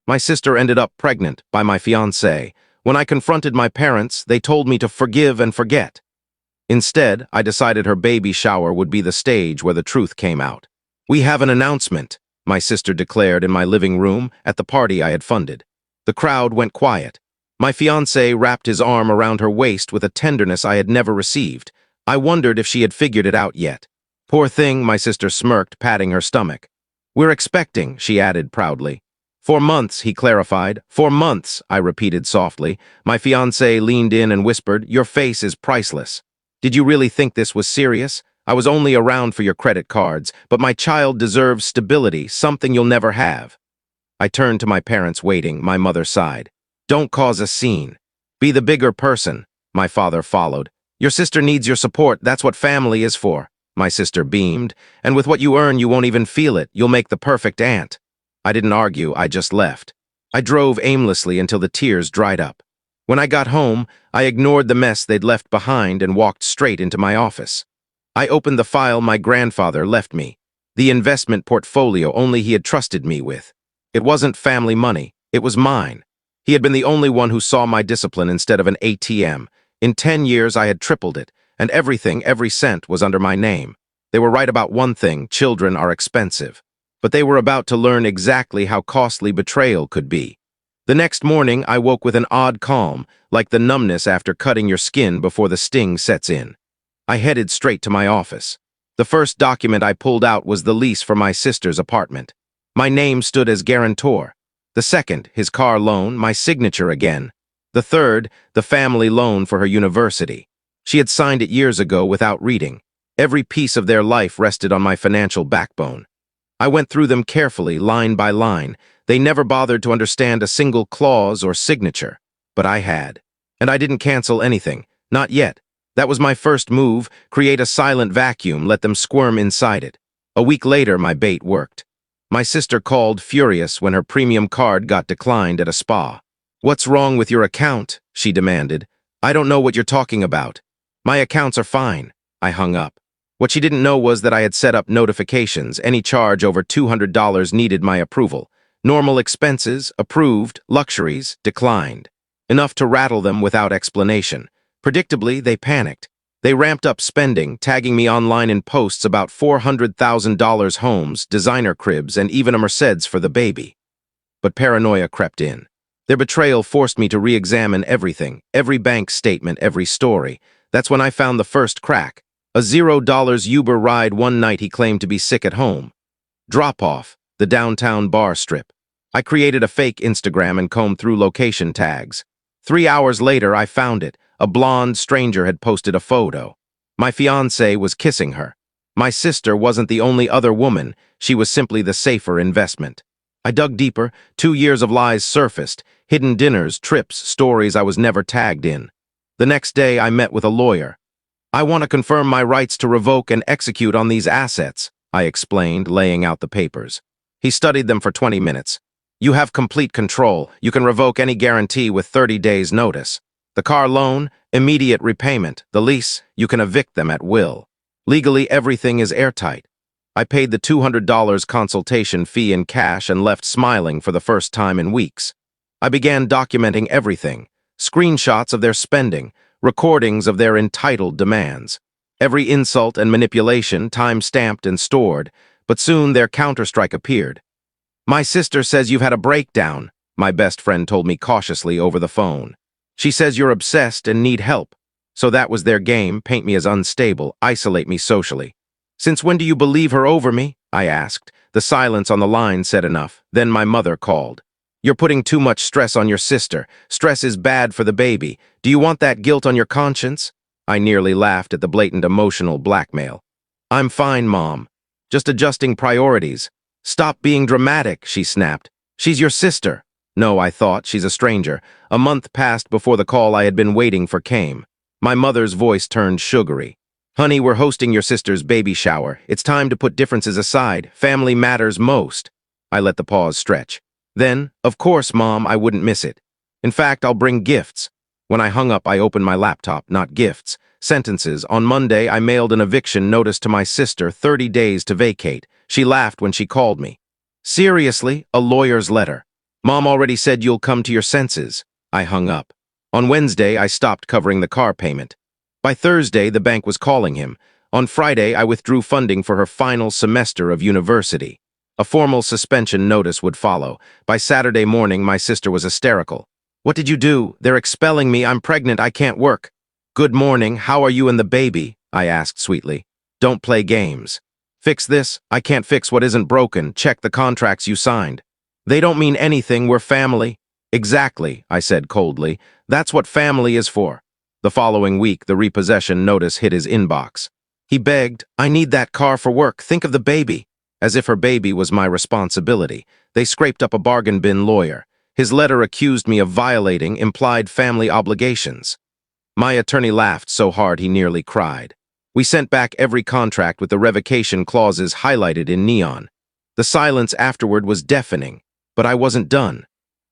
My sister ended up pregnant by my fiancé. When I confronted my parents, they told me to forgive and forget. Instead, I decided her baby shower would be the stage where the truth came out. "We have an announcement," my sister declared in my living room at the party I had funded. The crowd went quiet. My fiancé wrapped his arm around her waist with a tenderness I had never received. I wondered if she had figured it out yet. "Poor thing," my sister smirked, patting her stomach. "We're expecting," she added proudly. "4 months," he clarified. "4 months," I repeated softly. My fiancé leaned in and whispered, "Your face is priceless." "Did you really think this was serious? I was only around for your credit cards, but my child deserves stability, something you'll never have." I turned to my parents waiting. My mother sighed. "Don't cause a scene. Be the bigger person," my father followed. "Your sister needs your support. That's what family is for." My sister beamed. "And with what you earn, you won't even feel it. You'll make the perfect aunt." I didn't argue, I just left. I drove aimlessly until the tears dried up. When I got home, I ignored the mess they'd left behind and walked straight into my office. I opened the file my grandfather left me, the investment portfolio only he had trusted me with. It wasn't family money, it was mine. He had been the only one who saw my discipline instead of an ATM. In 10 years, I had tripled it, and everything, every cent, was under my name. They were right about one thing: children are expensive. But they were about to learn exactly how costly betrayal could be. The next morning, I woke with an odd calm, like the numbness after cutting your skin before the sting sets in. I headed straight to my office. The first document I pulled out was the lease for my sister's apartment. My name stood as guarantor. The second, his car loan, my signature again. The third, the family loan for her university. She had signed it years ago without reading. Every piece of their life rested on my financial backbone. I went through them carefully, line by line. They never bothered to understand a single clause or signature. But I had. And I didn't cancel anything. Not yet. That was my first move: create a silent vacuum, let them squirm inside it. A week later, my bait worked. My sister called, furious, when her premium card got declined at a spa. "What's wrong with your account?" she demanded. "I don't know what you're talking about." "My accounts are fine." I hung up. What she didn't know was that I had set up notifications. Any charge over $200 needed my approval. Normal expenses, approved. Luxuries, declined. Enough to rattle them without explanation. Predictably, they panicked. They ramped up spending, tagging me online in posts about $400,000 homes, designer cribs, and even a Mercedes for the baby. But paranoia crept in. Their betrayal forced me to re-examine everything, every bank statement, every story. That's when I found the first crack. A $0 Uber ride one night he claimed to be sick at home. Drop-off, the downtown bar strip. I created a fake Instagram and combed through location tags. 3 hours later, I found it. A blonde stranger had posted a photo. My fiancé was kissing her. My sister wasn't the only other woman. She was simply the safer investment. I dug deeper. 2 years of lies surfaced. Hidden dinners, trips, stories I was never tagged in. The next day, I met with a lawyer. "I want to confirm my rights to revoke and execute on these assets," I explained, laying out the papers. He studied them for 20 minutes. "You have complete control. You can revoke any guarantee with 30 days' notice. The car loan, immediate repayment. The lease, you can evict them at will. Legally, everything is airtight." I paid the $200 consultation fee in cash and left smiling for the first time in weeks. I began documenting everything. Screenshots of their spending, recordings of their entitled demands. Every insult and manipulation time-stamped and stored, but soon their counterstrike appeared. "My sister says you've had a breakdown," my best friend told me cautiously over the phone. "She says you're obsessed and need help." So that was their game: paint me as unstable, isolate me socially. "Since when do you believe her over me?" I asked. The silence on the line said enough. Then my mother called. "You're putting too much stress on your sister. Stress is bad for the baby. Do you want that guilt on your conscience?" I nearly laughed at the blatant emotional blackmail. "I'm fine, Mom. Just adjusting priorities." "Stop being dramatic," she snapped. "She's your sister." No, I thought, she's a stranger. A month passed before the call I had been waiting for came. My mother's voice turned sugary. "Honey, we're hosting your sister's baby shower. It's time to put differences aside. Family matters most." I let the pause stretch. Then, "Of course, Mom, I wouldn't miss it. In fact, I'll bring gifts." When I hung up, I opened my laptop, not gifts. Sentences. "On Monday, I mailed an eviction notice to my sister, 30 days to vacate. She laughed when she called me." Seriously, a lawyer's letter. Mom already said you'll come to your senses. I hung up. On Wednesday, I stopped covering the car payment. By Thursday, the bank was calling him. On Friday, I withdrew funding for her final semester of university. A formal suspension notice would follow. By Saturday morning, my sister was hysterical. What did you do? They're expelling me. I'm pregnant. I can't work. Good morning. How are you and the baby? I asked sweetly. Don't play games. Fix this. I can't fix what isn't broken. Check the contracts you signed. They don't mean anything. We're family. Exactly, I said coldly. That's what family is for. The following week, the repossession notice hit his inbox. He begged, I need that car for work. Think of the baby. As if her baby was my responsibility. They scraped up a bargain bin lawyer. His letter accused me of violating implied family obligations. My attorney laughed so hard he nearly cried. We sent back every contract with the revocation clauses highlighted in neon. The silence afterward was deafening, but I wasn't done.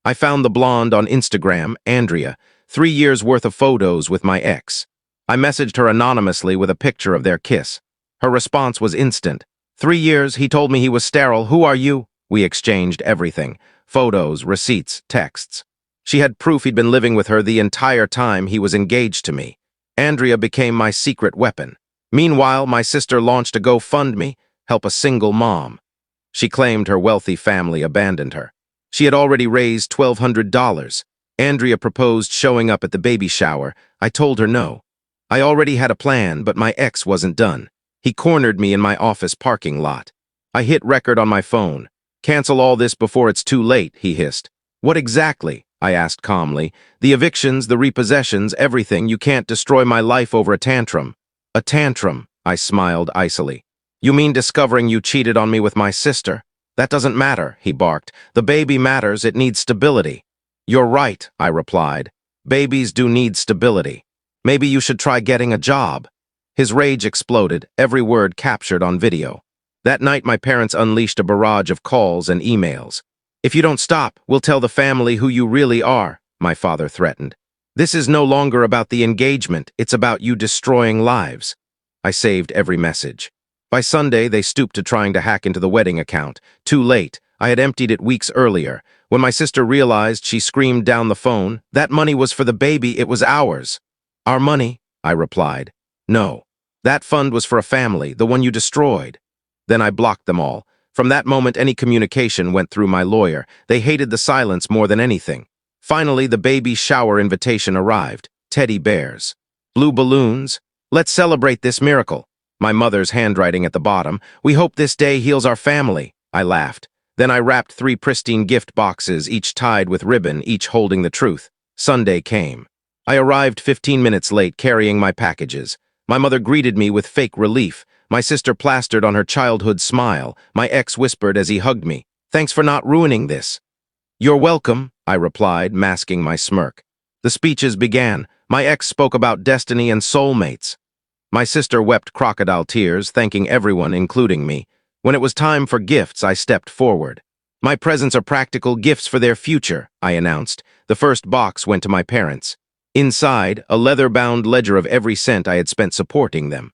I found the blonde on Instagram, Andrea, 3 years' worth of photos with my ex. I messaged her anonymously with a picture of their kiss. Her response was instant. 3 years, he told me he was sterile. Who are you? We exchanged everything. Photos, receipts, texts. She had proof he'd been living with her the entire time he was engaged to me. Andrea became my secret weapon. Meanwhile, my sister launched a GoFundMe, help a single mom. She claimed her wealthy family abandoned her. She had already raised $1,200. Andrea proposed showing up at the baby shower. I told her no. I already had a plan, but my ex wasn't done. He cornered me in my office parking lot. I hit record on my phone. Cancel all this before it's too late, he hissed. What exactly? I asked calmly. The evictions, the repossessions, everything. You can't destroy my life over a tantrum. A tantrum, I smiled icily. You mean discovering you cheated on me with my sister? That doesn't matter, he barked. The baby matters, it needs stability. You're right, I replied. Babies do need stability. Maybe you should try getting a job. His rage exploded, every word captured on video. That night, my parents unleashed a barrage of calls and emails. If you don't stop, we'll tell the family who you really are, my father threatened. This is no longer about the engagement, it's about you destroying lives. I saved every message. By Sunday, they stooped to trying to hack into the wedding account. Too late. I had emptied it weeks earlier. When my sister realized, she screamed down the phone, that money was for the baby, it was ours. Our money, I replied. No. That fund was for a family, the one you destroyed. Then I blocked them all. From that moment, any communication went through my lawyer. They hated the silence more than anything. Finally, the baby shower invitation arrived. Teddy bears. Blue balloons. Let's celebrate this miracle. My mother's handwriting at the bottom. We hope this day heals our family. I laughed. Then I wrapped 3 pristine gift boxes, each tied with ribbon, each holding the truth. Sunday came. I arrived 15 minutes late, carrying my packages. My mother greeted me with fake relief. My sister plastered on her childhood smile. My ex whispered as he hugged me, "Thanks for not ruining this." "You're welcome," I replied, masking my smirk. The speeches began. My ex spoke about destiny and soulmates. My sister wept crocodile tears, thanking everyone, including me. When it was time for gifts, I stepped forward. "My presents are practical gifts for their future," I announced. The first box went to my parents. Inside, a leather-bound ledger of every cent I had spent supporting them.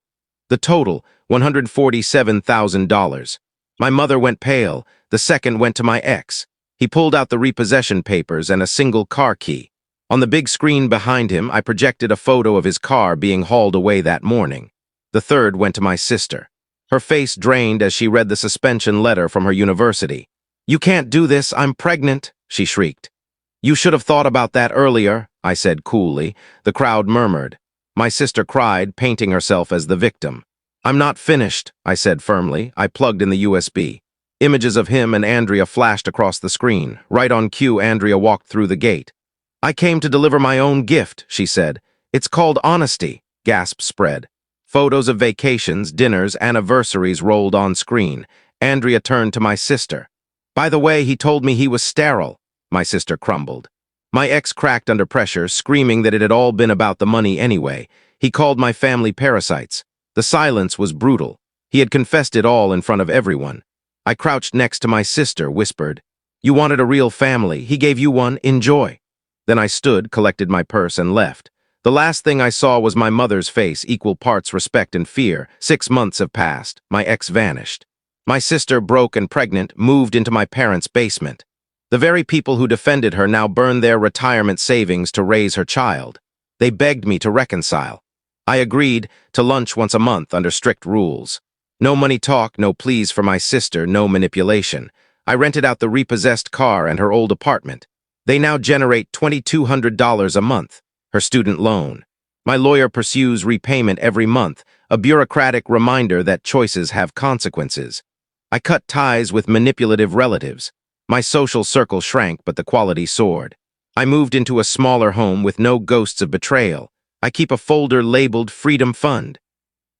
The total, $147,000. My mother went pale. The second went to my ex. He pulled out the repossession papers and a single car key. On the big screen behind him, I projected a photo of his car being hauled away that morning. The third went to my sister. Her face drained as she read the suspension letter from her university. "You can't do this, I'm pregnant," she shrieked. "You should have thought about that earlier," I said coolly. The crowd murmured. My sister cried, painting herself as the victim. "I'm not finished," I said firmly. I plugged in the USB. Images of him and Andrea flashed across the screen. Right on cue, Andrea walked through the gate. "I came to deliver my own gift," she said. "It's called honesty." Gasps spread. Photos of vacations, dinners, anniversaries rolled on screen. Andrea turned to my sister. "By the way, he told me he was sterile." My sister crumbled. My ex cracked under pressure, screaming that it had all been about the money anyway. He called my family parasites. The silence was brutal. He had confessed it all in front of everyone. I crouched next to my sister, whispered, "You wanted a real family. He gave you one. Enjoy." Then I stood, collected my purse, and left. The last thing I saw was my mother's face, equal parts respect and fear. 6 months have passed. My ex vanished. My sister, broke and pregnant, moved into my parents' basement. The very people who defended her now burned their retirement savings to raise her child. They begged me to reconcile. I agreed to lunch once a month under strict rules. No money talk, no pleas for my sister, no manipulation. I rented out the repossessed car and her old apartment. They now generate $2,200 a month, her student loan. My lawyer pursues repayment every month, a bureaucratic reminder that choices have consequences. I cut ties with manipulative relatives. My social circle shrank, but the quality soared. I moved into a smaller home with no ghosts of betrayal. I keep a folder labeled Freedom Fund.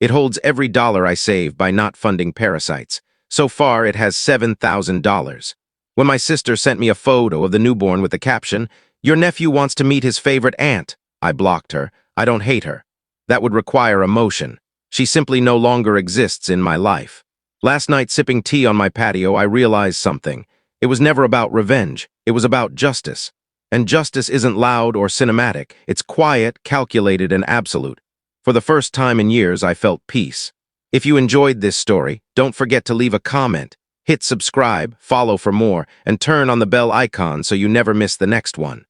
It holds every dollar I save by not funding parasites. So far, it has $7,000. When my sister sent me a photo of the newborn with the caption, "Your nephew wants to meet his favorite aunt," I blocked her. I don't hate her. That would require emotion. She simply no longer exists in my life. Last night, sipping tea on my patio, I realized something. It was never about revenge. It was about justice. And justice isn't loud or cinematic. It's quiet, calculated, and absolute. For the first time in years, I felt peace. If you enjoyed this story, don't forget to leave a comment, hit subscribe, follow for more, and turn on the bell icon so you never miss the next one.